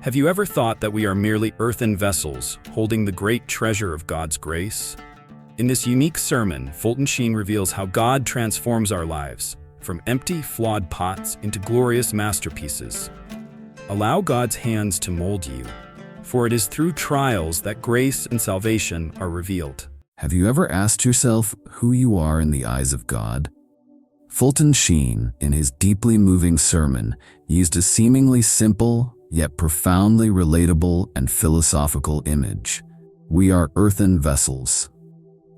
Have you ever thought that we are merely earthen vessels holding the great treasure of God's grace? In this unique sermon, Fulton Sheen reveals how God transforms our lives, from empty, flawed pots into glorious masterpieces. Allow God's hands to mold you, for it is through trials that grace and salvation are revealed. Have you ever asked yourself who you are in the eyes of God? Fulton Sheen, in his deeply moving sermon, used a seemingly simple, yet profoundly relatable and philosophical image. We are earthen vessels.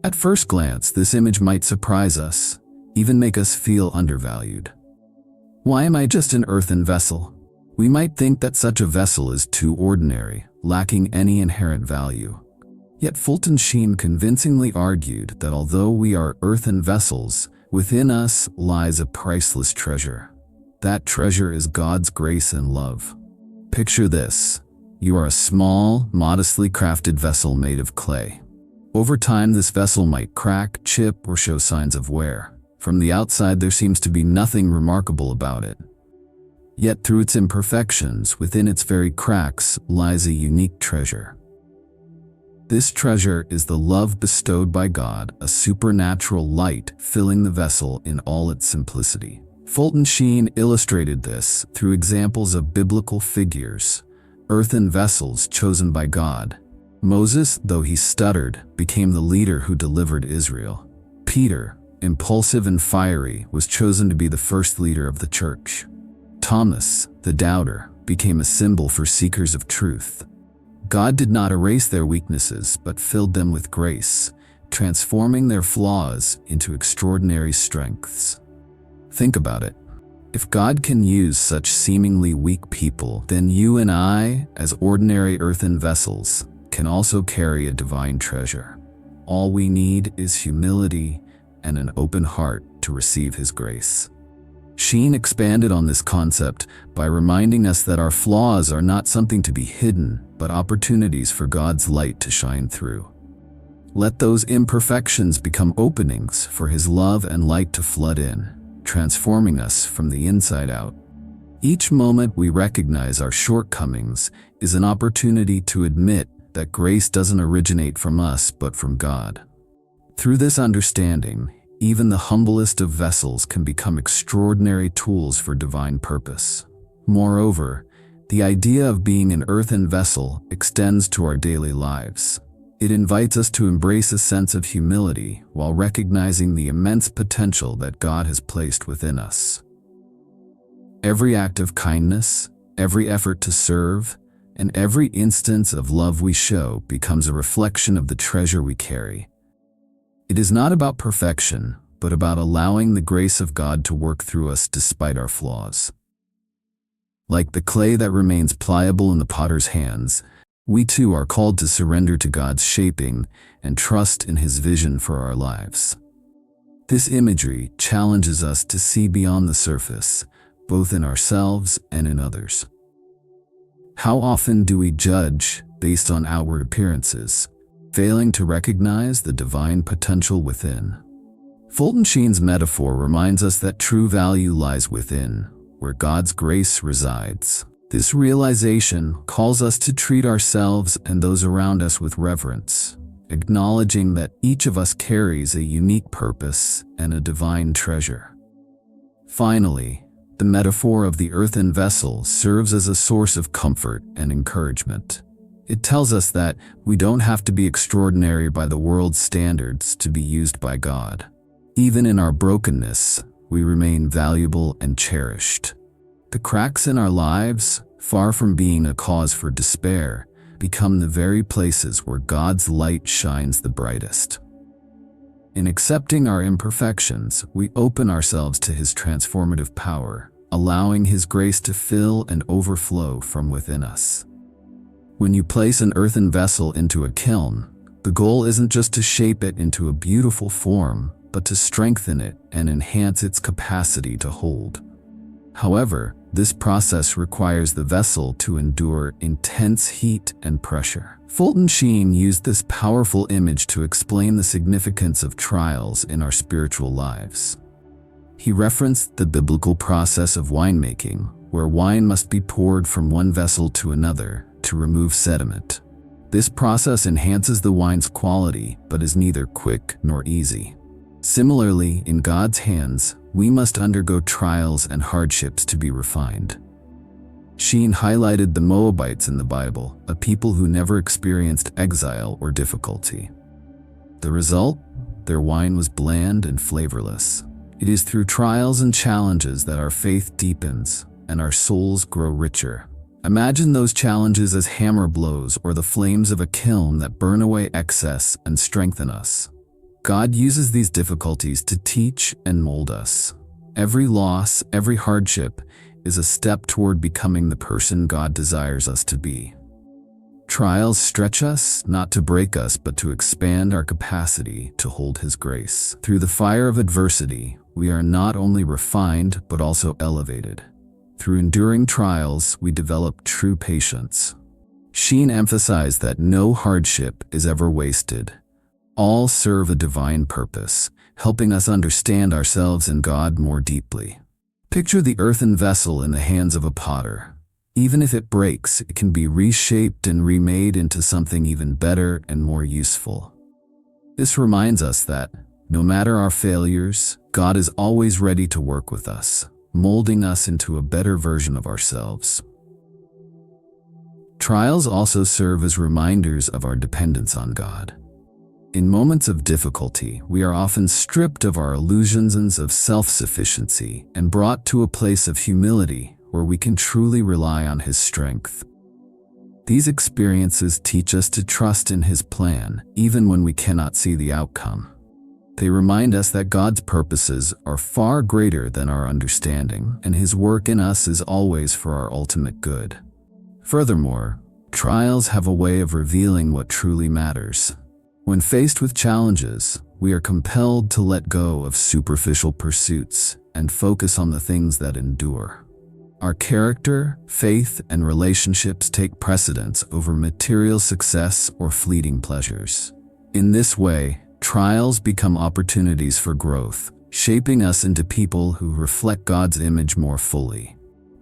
At first glance, this image might surprise us, even make us feel undervalued. Why am I just an earthen vessel? We might think that such a vessel is too ordinary, lacking any inherent value. Yet Fulton Sheen convincingly argued that although we are earthen vessels, within us lies a priceless treasure. That treasure is God's grace and love. Picture this. You are a small, modestly crafted vessel made of clay. Over time, this vessel might crack, chip, or show signs of wear. From the outside, there seems to be nothing remarkable about it. Yet through its imperfections, within its very cracks, lies a unique treasure. This treasure is the love bestowed by God, a supernatural light filling the vessel in all its simplicity. Fulton Sheen illustrated this through examples of biblical figures, earthen vessels chosen by God. Moses, though he stuttered, became the leader who delivered Israel. Peter, impulsive and fiery, was chosen to be the first leader of the church. Thomas, the doubter, became a symbol for seekers of truth. God did not erase their weaknesses, but filled them with grace, transforming their flaws into extraordinary strengths. Think about it. If God can use such seemingly weak people, then you and I, as ordinary earthen vessels, can also carry a divine treasure. All we need is humility and an open heart to receive His grace. Sheen expanded on this concept by reminding us that our flaws are not something to be hidden, but opportunities for God's light to shine through. Let those imperfections become openings for His love and light to flood in, transforming us from the inside out. Each moment we recognize our shortcomings is an opportunity to admit that grace doesn't originate from us but from God. Through this understanding, even the humblest of vessels can become extraordinary tools for divine purpose. Moreover, the idea of being an earthen vessel extends to our daily lives. It invites us to embrace a sense of humility while recognizing the immense potential that God has placed within us. Every act of kindness, every effort to serve, and every instance of love we show becomes a reflection of the treasure we carry. It is not about perfection, but about allowing the grace of God to work through us despite our flaws. Like the clay that remains pliable in the potter's hands, we too are called to surrender to God's shaping and trust in His vision for our lives. This imagery challenges us to see beyond the surface, both in ourselves and in others. How often do we judge based on outward appearances, failing to recognize the divine potential within? Fulton Sheen's metaphor reminds us that true value lies within, where God's grace resides. This realization calls us to treat ourselves and those around us with reverence, acknowledging that each of us carries a unique purpose and a divine treasure. Finally, the metaphor of the earthen vessel serves as a source of comfort and encouragement. It tells us that we don't have to be extraordinary by the world's standards to be used by God. Even in our brokenness, we remain valuable and cherished. The cracks in our lives, far from being a cause for despair, become the very places where God's light shines the brightest. In accepting our imperfections, we open ourselves to His transformative power, allowing His grace to fill and overflow from within us. When you place an earthen vessel into a kiln, the goal isn't just to shape it into a beautiful form, but to strengthen it and enhance its capacity to hold. However, this process requires the vessel to endure intense heat and pressure. Fulton Sheen used this powerful image to explain the significance of trials in our spiritual lives. He referenced the biblical process of winemaking, where wine must be poured from one vessel to another to remove sediment. This process enhances the wine's quality, but is neither quick nor easy. Similarly, in God's hands, we must undergo trials and hardships to be refined. Sheen highlighted the Moabites in the Bible, a people who never experienced exile or difficulty. The result? Their wine was bland and flavorless. It is through trials and challenges that our faith deepens and our souls grow richer. Imagine those challenges as hammer blows or the flames of a kiln that burn away excess and strengthen us. God uses these difficulties to teach and mold us. Every loss, every hardship is a step toward becoming the person God desires us to be. Trials stretch us, not to break us, but to expand our capacity to hold His grace. Through the fire of adversity, we are not only refined, but also elevated. Through enduring trials, we develop true patience. Sheen emphasized that no hardship is ever wasted. All serve a divine purpose, helping us understand ourselves and God more deeply. Picture the earthen vessel in the hands of a potter. Even if it breaks, it can be reshaped and remade into something even better and more useful. This reminds us that, no matter our failures, God is always ready to work with us, molding us into a better version of ourselves. Trials also serve as reminders of our dependence on God. In moments of difficulty, we are often stripped of our illusions of self-sufficiency and brought to a place of humility where we can truly rely on His strength. These experiences teach us to trust in His plan, even when we cannot see the outcome. They remind us that God's purposes are far greater than our understanding, and His work in us is always for our ultimate good. Furthermore, trials have a way of revealing what truly matters. When faced with challenges, we are compelled to let go of superficial pursuits and focus on the things that endure. Our character, faith, and relationships take precedence over material success or fleeting pleasures. In this way, trials become opportunities for growth, shaping us into people who reflect God's image more fully.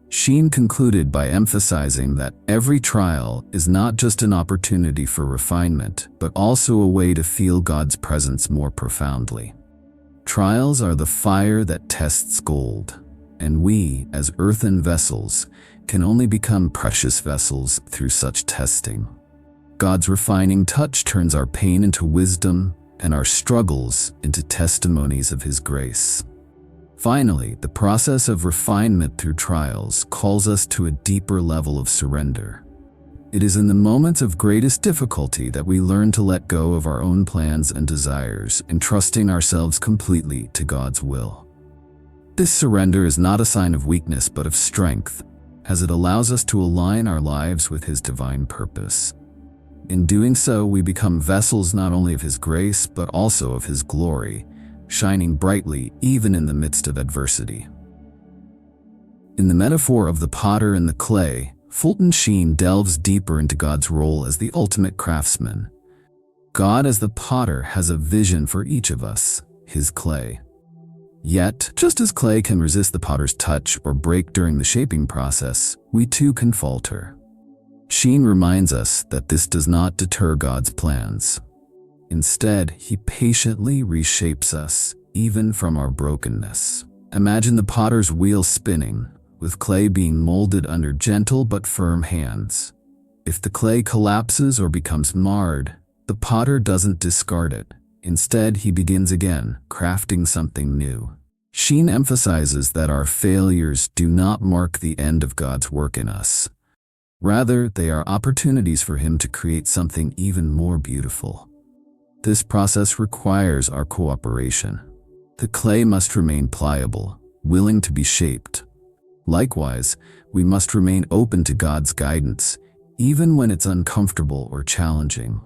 Sheen concluded by emphasizing that every trial is not just an opportunity for refinement, but also a way to feel God's presence more profoundly. Trials are the fire that tests gold, and we, as earthen vessels, can only become precious vessels through such testing. God's refining touch turns our pain into wisdom and our struggles into testimonies of His grace. Finally, the process of refinement through trials calls us to a deeper level of surrender. It is in the moments of greatest difficulty that we learn to let go of our own plans and desires, entrusting ourselves completely to God's will. This surrender is not a sign of weakness but of strength, as it allows us to align our lives with His divine purpose. In doing so, we become vessels not only of His grace but also of His glory, shining brightly even in the midst of adversity. In the metaphor of the potter and the clay, Fulton Sheen delves deeper into God's role as the ultimate craftsman. God as the potter has a vision for each of us, His clay. Yet, just as clay can resist the potter's touch or break during the shaping process, we too can falter. Sheen reminds us that this does not deter God's plans. Instead, He patiently reshapes us, even from our brokenness. Imagine the potter's wheel spinning, with clay being molded under gentle but firm hands. If the clay collapses or becomes marred, the potter doesn't discard it. Instead, he begins again, crafting something new. Sheen emphasizes that our failures do not mark the end of God's work in us. Rather, they are opportunities for Him to create something even more beautiful. This process requires our cooperation. The clay must remain pliable, willing to be shaped. Likewise, we must remain open to God's guidance, even when it's uncomfortable or challenging.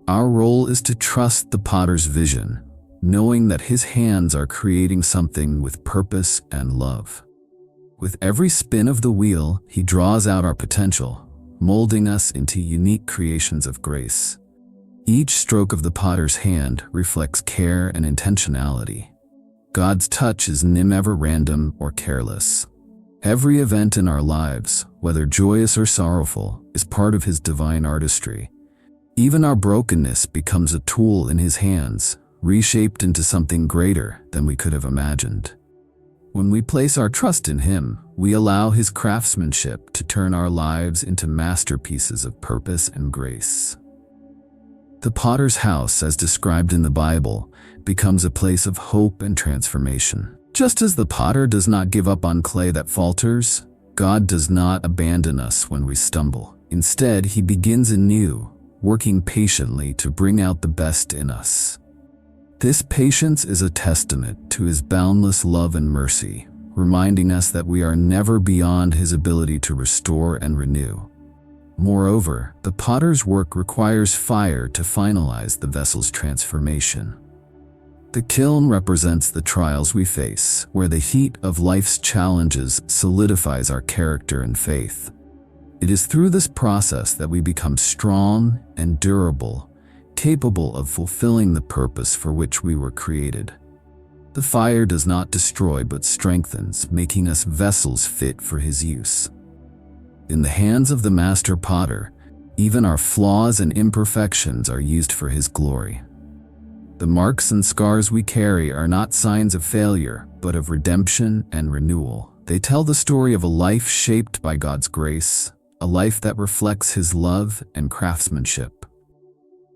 Our role is to trust the potter's vision, knowing that His hands are creating something with purpose and love. With every spin of the wheel, He draws out our potential, molding us into unique creations of grace. Each stroke of the potter's hand reflects care and intentionality. God's touch is never random or careless. Every event in our lives, whether joyous or sorrowful, is part of His divine artistry. Even our brokenness becomes a tool in His hands, reshaped into something greater than we could have imagined. When we place our trust in Him, we allow His craftsmanship to turn our lives into masterpieces of purpose and grace. The potter's house, as described in the Bible, becomes a place of hope and transformation. Just as the potter does not give up on clay that falters, God does not abandon us when we stumble. Instead, He begins anew, working patiently to bring out the best in us. This patience is a testament to His boundless love and mercy, reminding us that we are never beyond His ability to restore and renew. Moreover, the potter's work requires fire to finalize the vessel's transformation. The kiln represents the trials we face, where the heat of life's challenges solidifies our character and faith. It is through this process that we become strong and durable, capable of fulfilling the purpose for which we were created. The fire does not destroy but strengthens, making us vessels fit for His use. In the hands of the master potter, even our flaws and imperfections are used for His glory. The marks and scars we carry are not signs of failure, but of redemption and renewal. They tell the story of a life shaped by God's grace, a life that reflects His love and craftsmanship.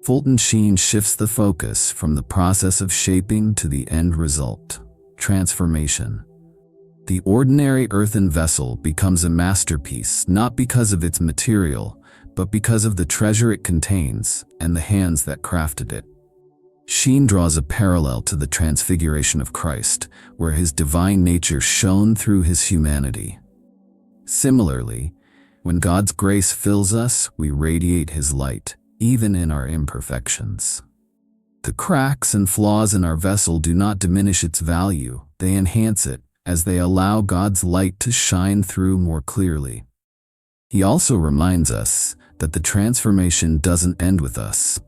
Fulton Sheen shifts the focus from the process of shaping to the end result, transformation. The ordinary earthen vessel becomes a masterpiece not because of its material, but because of the treasure it contains and the hands that crafted it. Sheen draws a parallel to the transfiguration of Christ, where His divine nature shone through His humanity. Similarly, when God's grace fills us, we radiate His light, even in our imperfections. The cracks and flaws in our vessel do not diminish its value, they enhance it, as they allow God's light to shine through more clearly. He also reminds us that the transformation doesn't end with us.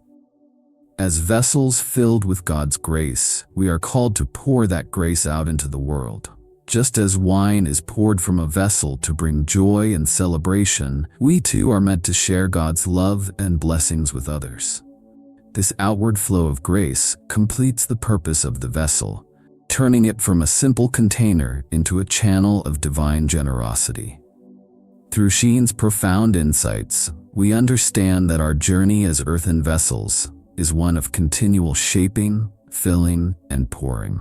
As vessels filled with God's grace, we are called to pour that grace out into the world. Just as wine is poured from a vessel to bring joy and celebration, we too are meant to share God's love and blessings with others. This outward flow of grace completes the purpose of the vessel, turning it from a simple container into a channel of divine generosity. Through Sheen's profound insights, we understand that our journey as earthen vessels is one of continual shaping, filling, and pouring.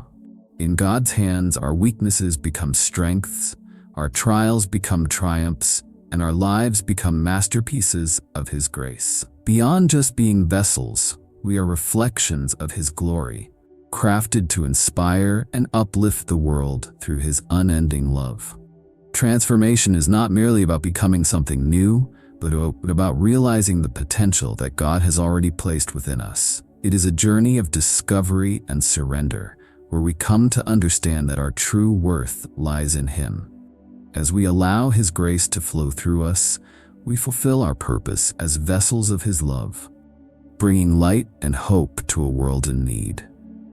In God's hands, our weaknesses become strengths, our trials become triumphs, and our lives become masterpieces of His grace. Beyond just being vessels, we are reflections of His glory, crafted to inspire and uplift the world through His unending love. Transformation is not merely about becoming something new, but about realizing the potential that God has already placed within us. It is a journey of discovery and surrender, where we come to understand that our true worth lies in Him. As we allow His grace to flow through us, we fulfill our purpose as vessels of His love, bringing light and hope to a world in need.